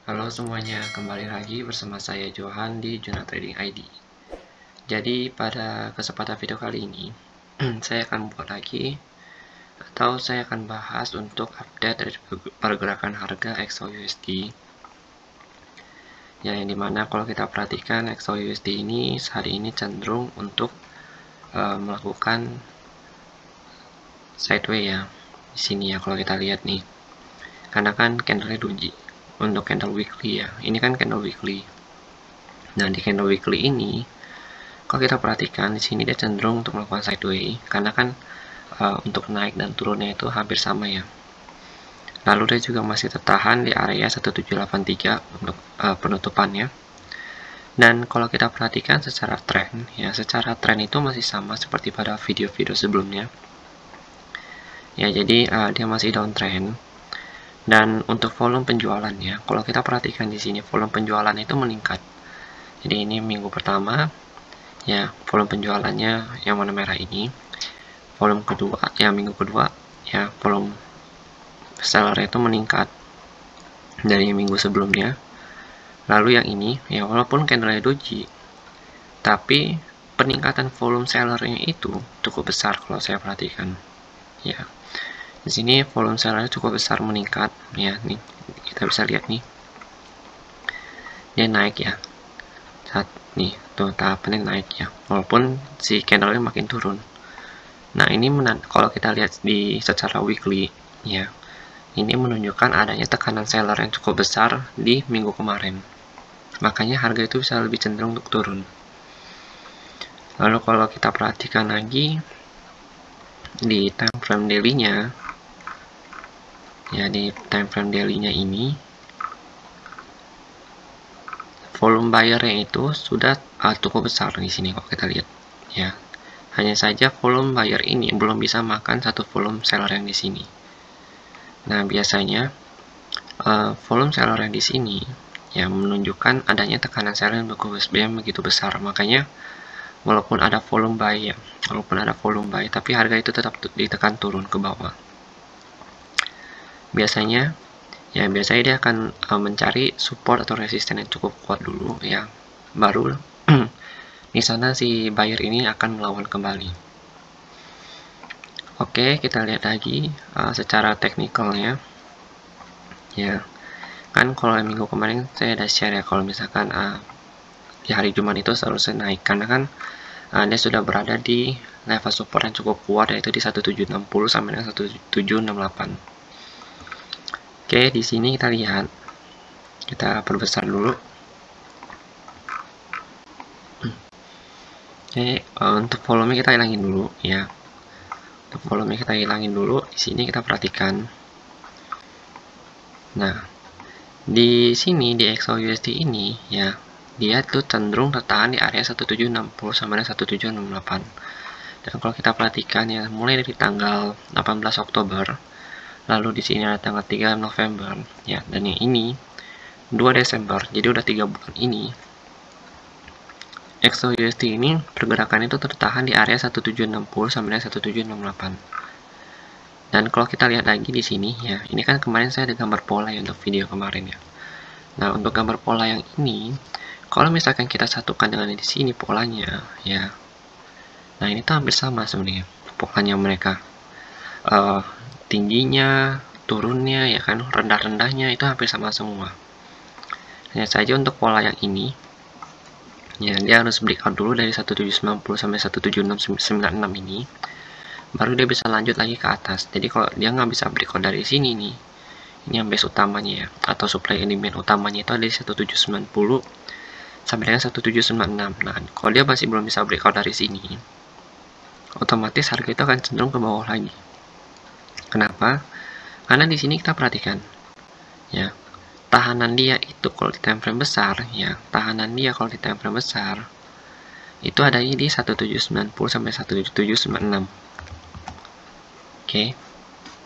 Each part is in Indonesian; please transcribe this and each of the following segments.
Halo semuanya, kembali lagi bersama saya Johan di Juna Trading ID. Jadi pada kesempatan video kali ini, saya akan buat lagi atau saya akan bahas untuk update dari pergerakan harga XAUUSD. Ya, yang dimana kalau kita perhatikan XAUUSD ini hari ini cenderung untuk melakukan sideways ya. Di sini ya kalau kita lihat nih, karena kan candlenya doji. Untuk candle weekly ya, ini kan candle weekly. Nah, di candle weekly ini, kalau kita perhatikan di sini dia cenderung untuk melakukan sideways, karena kan untuk naik dan turunnya itu hampir sama ya. Lalu dia juga masih tertahan di area 1783 untuk penutupannya. Dan kalau kita perhatikan secara tren, ya secara tren itu masih sama seperti pada video-video sebelumnya. Ya, jadi dia masih downtrend. Dan untuk volume penjualannya, kalau kita perhatikan di sini volume penjualan itu meningkat. Jadi ini minggu pertama, ya volume penjualannya yang warna merah ini. Volume kedua, ya minggu kedua, ya volume seller itu meningkat dari minggu sebelumnya. Lalu yang ini, ya walaupun candle doji, tapi peningkatan volume sellernya itu cukup besar kalau saya perhatikan. Ya, di sini volume sellernya cukup besar meningkat. Ya, nih kita bisa lihat nih, dia naik ya. Saat nih tuh tahapannya naik ya, walaupun si candlenya makin turun. Nah ini kalau kita lihat di secara weekly ya, ini menunjukkan adanya tekanan seller yang cukup besar di minggu kemarin. Makanya harga itu bisa lebih cenderung untuk turun. Lalu kalau kita perhatikan lagi di time frame daily-nya, ya di time frame daily-nya ini, volume buyer-nya itu sudah cukup besar di sini kalau kita lihat. Ya, hanya saja volume buyer ini belum bisa makan satu volume seller yang di sini. Nah, biasanya volume seller yang di sini ya menunjukkan adanya tekanan seller yang begitu besar. Makanya walaupun ada volume buy, tapi harga itu tetap ditekan turun ke bawah. Biasanya dia akan mencari support atau resisten yang cukup kuat dulu ya. Baru di sana si buyer ini akan melawan kembali. Oke, kita lihat lagi secara teknikalnya. Ya, kan kalau minggu kemarin saya ada share ya, kalau misalkan di hari Jumat itu seharusnya naik, karena kan dia sudah berada di level support yang cukup kuat, yaitu di 1760 sampai dengan 1768. Oke, di sini kita lihat, kita perbesar dulu. Oke, untuk volume kita hilangin dulu ya. Untuk volume kita hilangin dulu. Di sini kita perhatikan. Nah, di sini di XAUUSD ini ya, dia tuh cenderung tertahan di area 1760 sampai dengan 1768. Dan kalau kita perhatikan ya, mulai dari tanggal 18 Oktober, lalu di sini ada tanggal 3 November ya, dan yang ini 2 Desember. Jadi udah 3 bulan ini XAUUSD ini pergerakan itu tertahan di area 1760 sampai dengan 1768. Dan kalau kita lihat lagi di sini ya, ini kan kemarin saya ada gambar pola ya untuk video kemarin ya. Nah, untuk gambar pola yang ini, kalau misalkan kita satukan dengan di sini polanya ya. Nah, ini tuh hampir sama sebenarnya polanya mereka. Tingginya, turunnya ya kan, rendah-rendahnya itu hampir sama semua. Hanya saja untuk pola yang ini ya, dia harus breakout dulu dari 1790 sampai 17696 ini, baru dia bisa lanjut lagi ke atas. Jadi kalau dia nggak bisa breakout dari sini nih, ini yang base utamanya ya, atau supply element utamanya itu ada di 1790 sampai dengan 1796. Nah, kalau dia masih belum bisa breakout dari sini, otomatis harga itu akan cenderung ke bawah lagi. Kenapa? Karena di sini kita perhatikan ya, tahanan dia itu kalau di time frame besar ya, tahanan dia kalau di time frame besar itu adanya di 1790 sampai 1796. Oke,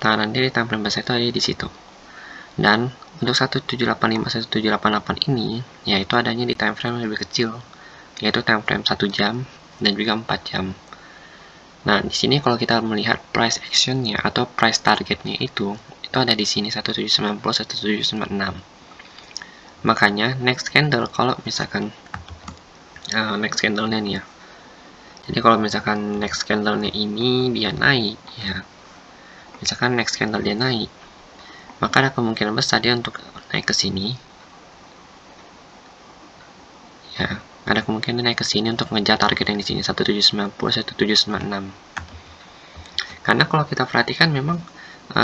tahanan dia di time frame besar itu ada di situ. Dan untuk 1785 1788 ini ya, itu adanya di time frame yang lebih kecil, yaitu time frame 1 jam dan juga 4 jam. Nah, di sini kalau kita melihat price actionnya atau price targetnya itu ada di sini 1790 1796. Makanya next candle, kalau misalkan next candle-nya nih ya, jadi kalau misalkan next candle-nya ini dia naik ya, misalkan next candle dia naik, maka ada kemungkinan besar dia untuk naik ke sini ya, ada kemungkinan naik ke sini untuk ngejar target yang di sini 1790, 1796. Karena kalau kita perhatikan memang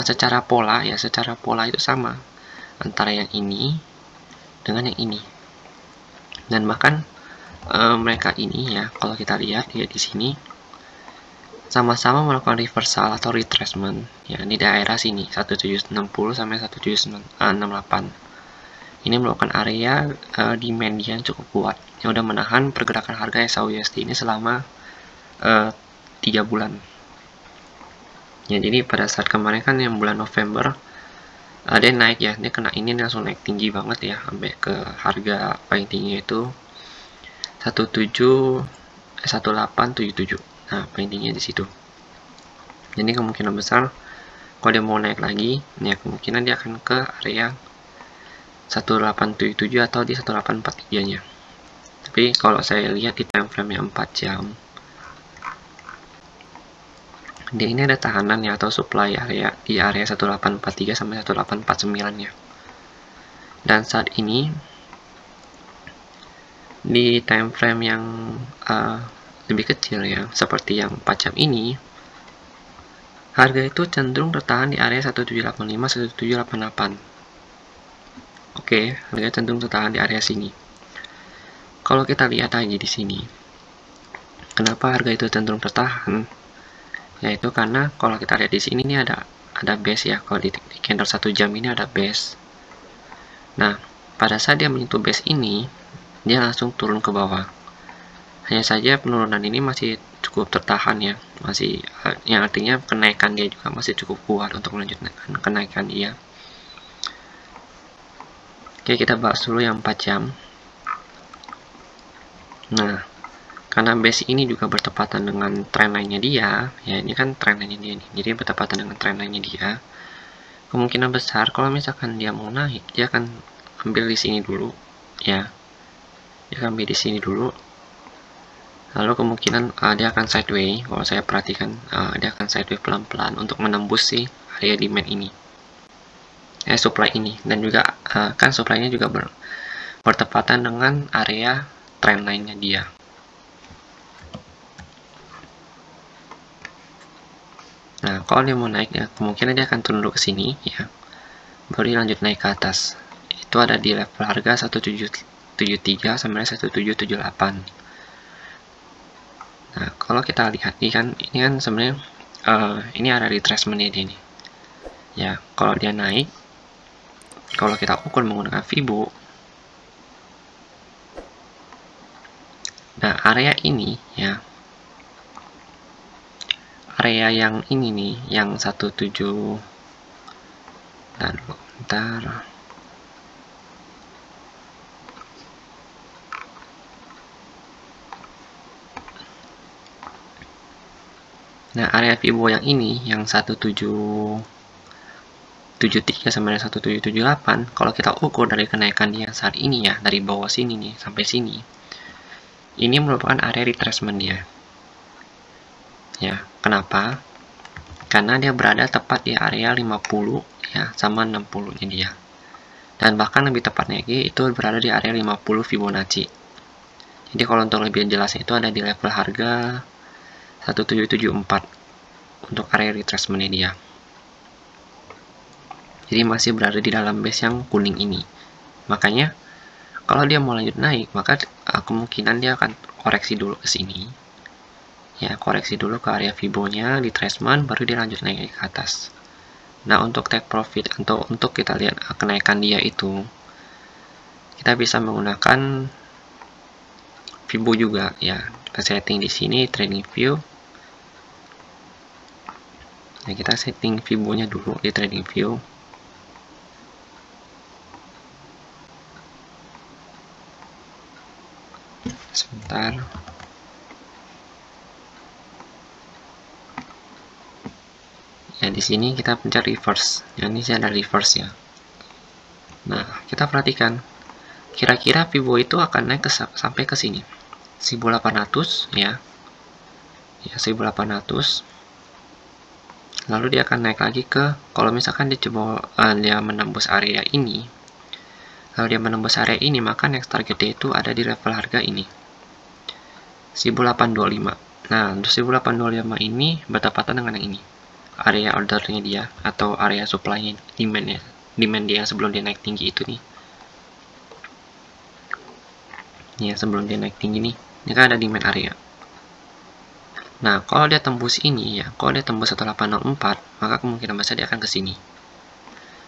secara pola itu sama antara yang ini dengan yang ini. Dan bahkan mereka ini ya, kalau kita lihat ya di sini sama-sama melakukan reversal atau retracement ya di daerah sini 1760 sampai 1768. Ini merupakan area demand yang cukup kuat yang udah menahan pergerakan harga SAUSD ini selama 3 bulan. Ya, jadi pada saat kemarin kan yang bulan November dia naik ya, dia kena ini langsung naik tinggi banget ya, sampai ke harga paling tinggi itu 1877. Nah, paling tingginya di situ. Jadi kemungkinan besar kalau dia mau naik lagi, ya kemungkinan dia akan ke area 1877 atau di 1843-nya. Tapi kalau saya lihat di time frame yang 4 jam, dia ini ada tahanan ya atau supply area di area 1843 sampai 1849 ya. Dan saat ini di time frame yang lebih kecil ya, seperti yang 4 jam ini, harga itu cenderung tertahan di area 1785 1788. Oke, harga cenderung tertahan di area sini. Kalau kita lihat lagi di sini, kenapa harga itu cenderung tertahan? Yaitu karena kalau kita lihat di sini ini ada base ya, kalau di candle 1 jam ini ada base. Nah, pada saat dia menyentuh base ini, dia langsung turun ke bawah. Hanya saja penurunan ini masih cukup tertahan ya, masih yang artinya kenaikan dia juga masih cukup kuat untuk melanjutkan kenaikan dia. Oke, kita bahas dulu yang 4 jam. Nah, karena base ini juga bertepatan dengan trendline-nya dia, ya ini kan trendline-nya dia nih, jadi bertepatan dengan trendline-nya dia. Kemungkinan besar kalau misalkan dia mau naik, dia akan ambil di sini dulu, ya. Dia akan ambil di sini dulu. Lalu kemungkinan dia akan sideways. Kalau saya perhatikan, dia akan sideways pelan-pelan untuk menembus si area demand ini, supply ini, dan juga kan supply-nya juga bertepatan dengan area trendline-nya dia. Nah, kalau dia mau naik ya, kemungkinan dia akan turun dulu ke sini ya. Baru dia lanjut naik ke atas. Itu ada di level harga 1773 sampai 1778. Nah, kalau kita lihat ini kan sebenarnya ini ada retracement-nya dia nih. Ya, kalau dia naik, kalau kita ukur menggunakan Fibo, nah area ini ya, area yang ini nih, yang 17, dan bentar, nah area Fibo yang ini, yang 1773 sampai 1778, kalau kita ukur dari kenaikan dia saat ini ya, dari bawah sini nih sampai sini, ini merupakan area retracement dia. Ya, kenapa? Karena dia berada tepat di area 50 ya, sama 60-nya dia. Dan bahkan lebih tepatnya lagi itu berada di area 50 Fibonacci. Jadi kalau untuk lebih jelasnya itu ada di level harga 1774 untuk area retracement-nya dia. Jadi masih berada di dalam base yang kuning ini. Makanya kalau dia mau lanjut naik, maka kemungkinan dia akan koreksi dulu ke sini. Ya, koreksi dulu ke area Fibo-nya, retracement, baru dia lanjut naik ke atas. Nah, untuk take profit atau untuk kita lihat kenaikan dia itu, kita bisa menggunakan Fibo juga ya. Kita setting di sini trading view. Nah, kita setting Fibo-nya dulu di trading view. Sebentar. Ya, di sini kita pencet reverse. Ya, ini sih ada reverse ya. Nah, kita perhatikan kira-kira Fibo itu akan naik sampai ke sini 1800 ya 1800. Lalu dia akan naik lagi ke, kalau misalkan dia coba dia menembus area ini, kalau dia menembus area ini, maka next target dia itu ada di level harga ini 1825. Nah, untuk 1825 ini bertepatan dengan yang ini, area ordernya dia atau area supply-nya, demand dia sebelum dia naik tinggi itu nih. Ya, sebelum dia naik tinggi nih, ini kan ada demand area. Nah, kalau dia tembus ini ya, kalau dia tembus 1804, maka kemungkinan besar dia akan ke sini.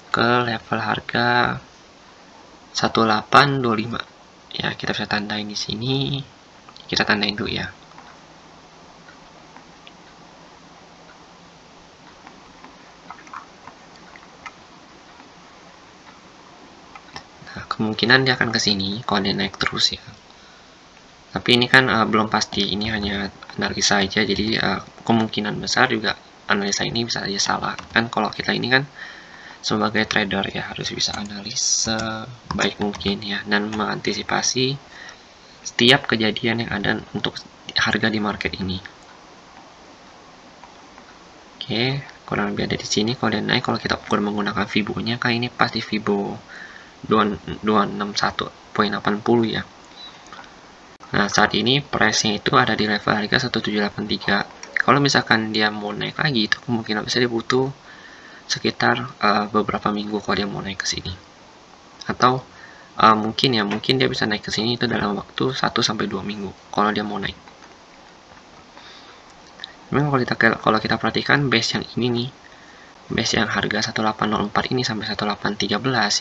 Ke level harga 1825. Ya, kita bisa tandain di sini. Kita tandain dulu ya. Nah, kemungkinan dia akan ke sini kalau dia naik terus ya. Tapi ini kan belum pasti, ini hanya analisa saja, jadi kemungkinan besar juga analisa ini bisa saja salah. Kan kalau kita ini kan sebagai trader ya harus bisa analis sebaik mungkin ya, dan mengantisipasi setiap kejadian yang ada untuk harga di market ini. Oke, kurang lebih ada di sini. Kalau dia naik, kalau kita ukur menggunakan Fibo-nya, kan ini pasti Fibo 261.80 ya. Nah, saat ini price-nya itu ada di level harga 1783. Kalau misalkan dia mau naik lagi, itu kemungkinan besar dia butuh sekitar beberapa minggu kalau dia mau naik ke sini. Atau mungkin dia bisa naik ke sini itu dalam waktu 1-2 minggu kalau dia mau naik. Memang kalau kita perhatikan base yang ini nih, base yang harga 1804 ini sampai 1813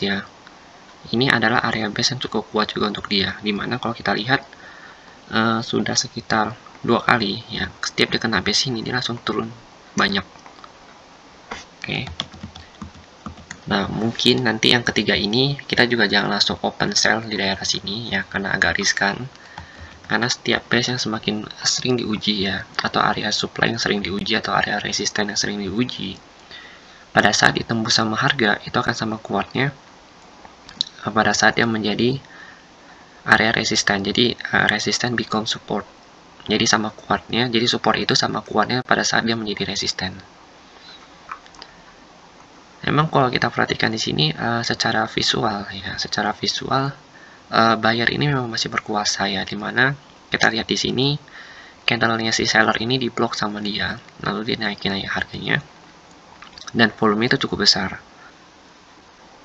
ya. Ini adalah area base yang cukup kuat juga untuk dia, dimana kalau kita lihat sudah sekitar 2 kali ya, setiap dia kena base ini dia langsung turun banyak. Oke. Nah, mungkin nanti yang ketiga ini kita juga jangan langsung open sell di daerah sini ya, karena agak riskan. Karena setiap base yang semakin sering diuji ya, atau area supply yang sering diuji, atau area resisten yang sering diuji, pada saat ditembus sama harga itu akan sama kuatnya pada saat dia menjadi area resisten. Jadi resisten become support. Jadi sama kuatnya, jadi support itu sama kuatnya pada saat dia menjadi resisten. Memang kalau kita perhatikan di sini secara visual ya, buyer ini memang masih berkuasa ya, dimana kita lihat di sini candle-nya si seller ini diblok sama dia, lalu dia naikin harganya, dan volume itu cukup besar.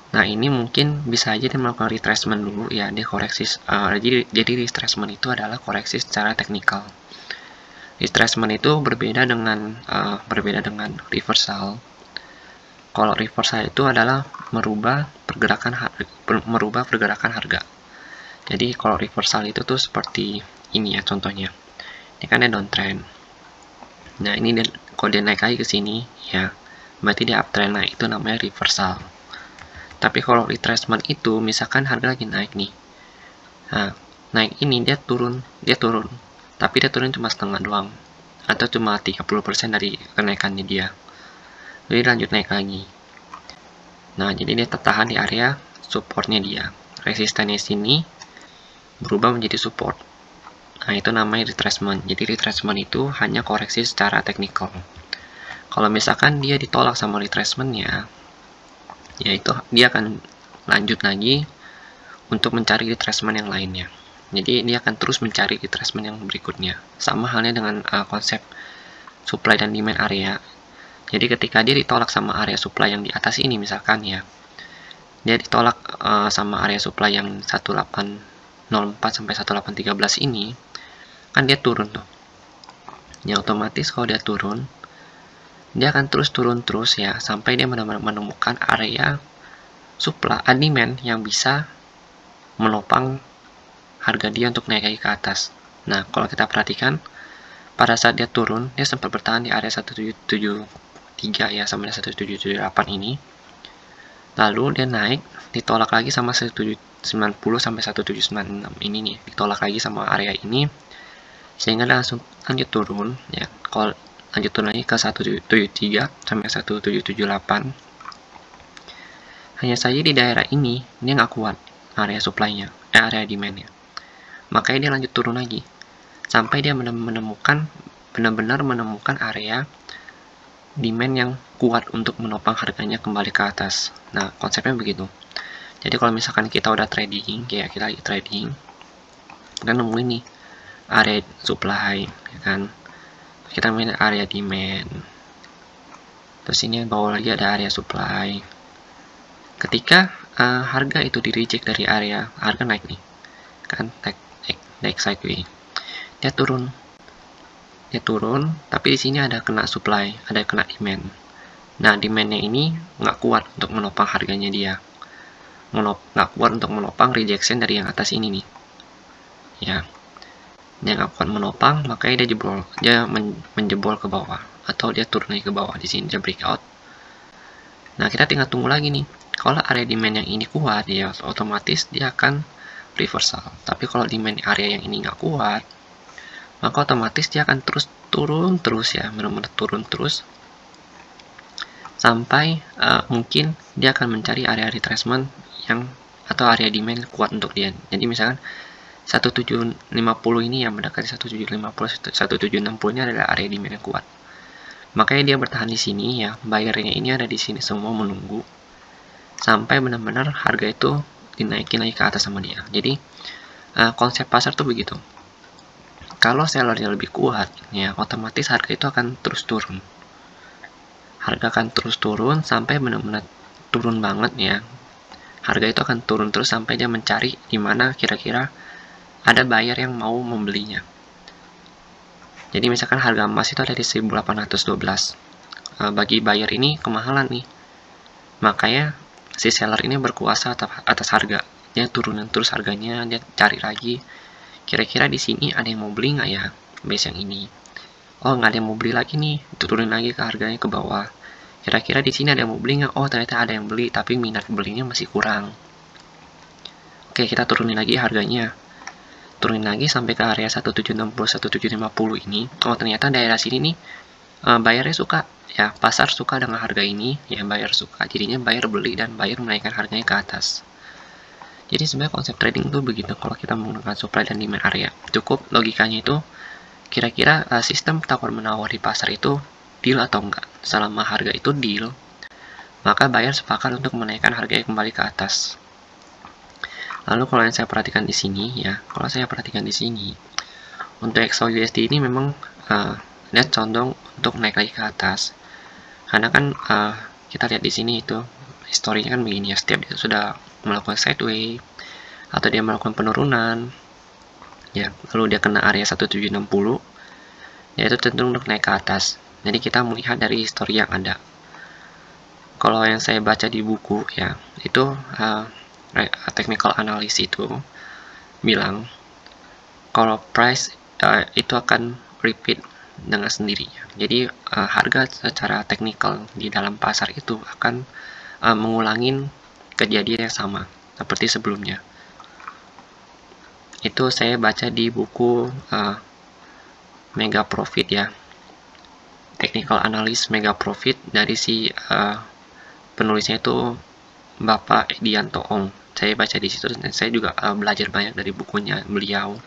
Nah, ini mungkin bisa aja dia melakukan retracement dulu ya, dia koreksi. Jadi retracement itu adalah koreksi secara teknikal. Retracement itu berbeda dengan reversal. Kalau reversal itu adalah merubah pergerakan harga. Jadi kalau reversal itu tuh seperti ini ya contohnya. Ini kan dia downtrend. Nah, ini kalau dia naik lagi ke sini ya, berarti dia uptrend. Nah, itu namanya reversal. Tapi kalau retracement itu misalkan harga lagi naik nih. Nah, naik ini dia turun. Tapi dia turun cuma setengah doang, atau cuma 30% dari kenaikannya dia. Jadi lanjut naik lagi. Nah, jadi dia tertahan di area supportnya dia. Resistannya sini berubah menjadi support. Nah, itu namanya retracement. Jadi retracement itu hanya koreksi secara teknikal. Kalau misalkan dia ditolak sama retracementnya, yaitu dia akan lanjut lagi untuk mencari retracement yang lainnya. Jadi dia akan terus mencari retracement yang berikutnya. Sama halnya dengan konsep supply dan demand area. Jadi ketika dia ditolak sama area supply yang di atas ini misalkan ya, dia ditolak sama area supply yang 1804 sampai 1813 ini, kan dia turun tuh. Ya otomatis kalau dia turun, dia akan terus turun ya, sampai dia benar-benar menemukan area supply demand yang bisa menopang harga dia untuk naik lagi ke atas. Nah, kalau kita perhatikan pada saat dia turun, dia sempat bertahan di area 1773 ya, sampai 1778 ini. Lalu dia naik, ditolak lagi sama 1790 sampai 1796 ini nih, ditolak lagi sama area ini, sehingga dia langsung lanjut turun ya. Kalau lanjut turun lagi ke 1773 sampai 1778. Hanya saja di daerah ini dia nggak kuat area supply-nya, area demand-nya. Makanya dia lanjut turun lagi sampai dia benar-benar menemukan area demand yang kuat untuk menopang harganya kembali ke atas. Nah, konsepnya begitu. Jadi kalau misalkan kita udah trading, kayak kita lagi trading, kita nemuin nih area supply, ya kan? Kita main area demand. Terus ini bawah lagi ada area supply. Ketika harga itu di-reject dari area, harga naik nih, kan naik sideways. Dia turun, tapi di sini ada kena supply, ada kena demand. Nah, demandnya ini nggak kuat untuk menopang harganya dia, nggak kuat untuk menopang rejection dari yang atas ini nih, ya. Dia nggak kuat menopang, makanya dia menjebol ke bawah, atau dia turun lagi ke bawah. Di sini dia breakout. Nah, kita tinggal tunggu lagi nih. Kalau area demand yang ini kuat, ya otomatis dia akan reversal. Tapi kalau demand area yang ini nggak kuat, maka otomatis dia akan terus turun terus ya, benar-benar turun terus sampai mungkin dia akan mencari area retracement yang atau area demand kuat untuk dia. Jadi misalkan 1750 ini yang mendekati 1750, 1760 ini adalah area demand yang kuat. Makanya dia bertahan di sini ya, buyernya ini ada di sini semua menunggu sampai benar-benar harga itu dinaikin lagi ke atas sama dia. Jadi konsep pasar tuh begitu. Kalau sellernya lebih kuat, ya otomatis harga itu akan terus turun. Harga akan terus turun sampai benar-benar turun banget ya. Harga itu akan turun terus sampai dia mencari di mana kira-kira ada buyer yang mau membelinya. Jadi misalkan harga emas itu ada di 1812. Bagi buyer ini kemahalan nih. Makanya si seller ini berkuasa atas harga. Dia turunin terus harganya, dia cari lagi. Kira-kira di sini ada yang mau beli nggak ya base yang ini? Oh, nggak ada yang mau beli lagi nih, turunin lagi ke harganya ke bawah. Kira-kira di sini ada yang mau beli nggak? Oh, ternyata ada yang beli, tapi minat belinya masih kurang. Oke, kita turunin lagi harganya. Turunin lagi sampai ke area 1760, 1750 ini. Oh, ternyata daerah sini nih bayarnya suka. Ya, pasar suka dengan harga ini, ya buyer suka. Jadinya buyer beli dan buyer menaikkan harganya ke atas. Jadi sebenarnya konsep trading itu begitu kalau kita menggunakan supply dan demand area. Cukup logikanya itu kira-kira sistem tawar-menawar di pasar itu deal atau enggak. Selama harga itu deal, maka buyer sepakat untuk menaikkan harganya kembali ke atas. Lalu kalau yang saya perhatikan di sini ya, untuk XAUUSD ini memang dia condong untuk naik lagi ke atas. Karena kan kita lihat di sini itu historinya kan begini ya, setiap dia sudah melakukan sideways atau dia melakukan penurunan ya, lalu dia kena area 1760 ya, itu cenderung untuk naik ke atas. Jadi kita melihat dari histori yang ada. Kalau yang saya baca di buku ya, itu technical analysis itu bilang kalau price itu akan repeat dengan sendirinya. Jadi harga secara teknikal di dalam pasar itu akan mengulangin kejadian yang sama seperti sebelumnya. Itu saya baca di buku Mega Profit ya, Technical Analysis Mega Profit, dari si penulisnya itu Bapak Edianto Ong. Saya baca di situ dan saya juga belajar banyak dari bukunya beliau.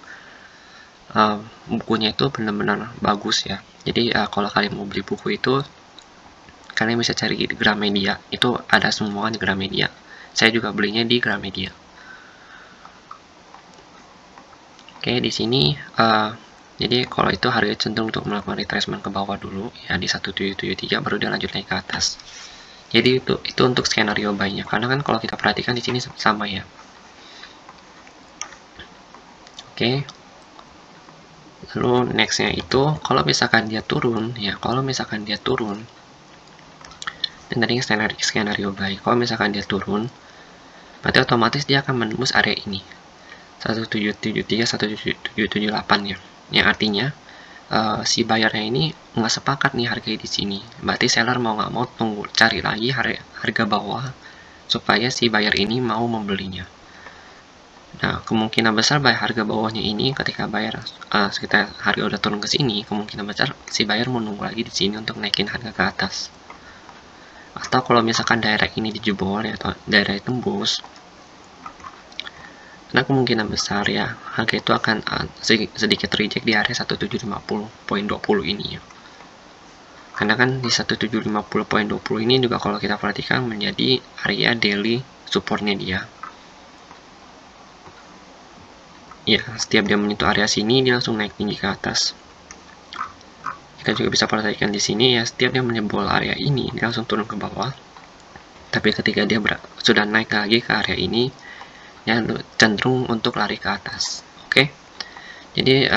Bukunya itu benar-benar bagus ya. Jadi kalau kalian mau beli buku itu, kalian bisa cari di Gramedia. Itu ada semua di Gramedia. Saya juga belinya di Gramedia. Oke, di sini jadi kalau itu harga cenderung untuk melakukan retracement ke bawah dulu ya di 1773, baru dia lanjut naik ke atas. Jadi itu untuk skenario buy-nya. Karena kan kalau kita perhatikan di sini sama ya. Oke. Lalu next-nya itu kalau misalkan dia turun ya, dan tadi skenario buy, kalau misalkan dia turun, berarti otomatis dia akan menembus area ini 1773, 1778 ya, yang artinya si bayarnya ini nggak sepakat nih harga di sini. Berarti seller mau nggak mau cari lagi harga bawah supaya si buyer ini mau membelinya. Nah, kemungkinan besar harga bawahnya ini ketika sekitar harga udah turun ke sini, kemungkinan besar si buyer mau nunggu lagi di sini untuk naikin harga ke atas. Atau kalau misalkan daerah ini dijebol ya, atau daerah tembus, Karena kemungkinan besar ya harga itu akan sedikit reject di area 1750.20 ini ya. Karena kan di 1750.20 ini juga kalau kita perhatikan menjadi area daily supportnya dia. Ya, setiap dia menyentuh area sini dia langsung naik tinggi ke atas. Kita juga bisa perhatikan di sini ya, setiap dia menjebol area ini dia langsung turun ke bawah. Tapi ketika dia sudah naik lagi ke area ini, ya cenderung untuk lari ke atas. Oke. Jadi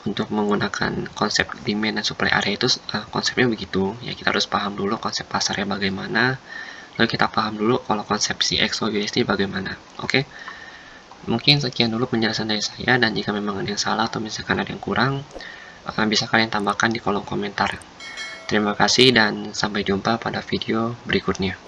untuk menggunakan konsep demand dan supply area itu konsepnya begitu ya, kita harus paham dulu konsep pasarnya bagaimana, lalu kita paham dulu kalau konsep si XYUSD bagaimana. Oke. Mungkin sekian dulu penjelasan dari saya, dan jika memang ada yang salah atau misalkan ada yang kurang, bisa kalian tambahkan di kolom komentar. Terima kasih dan sampai jumpa pada video berikutnya.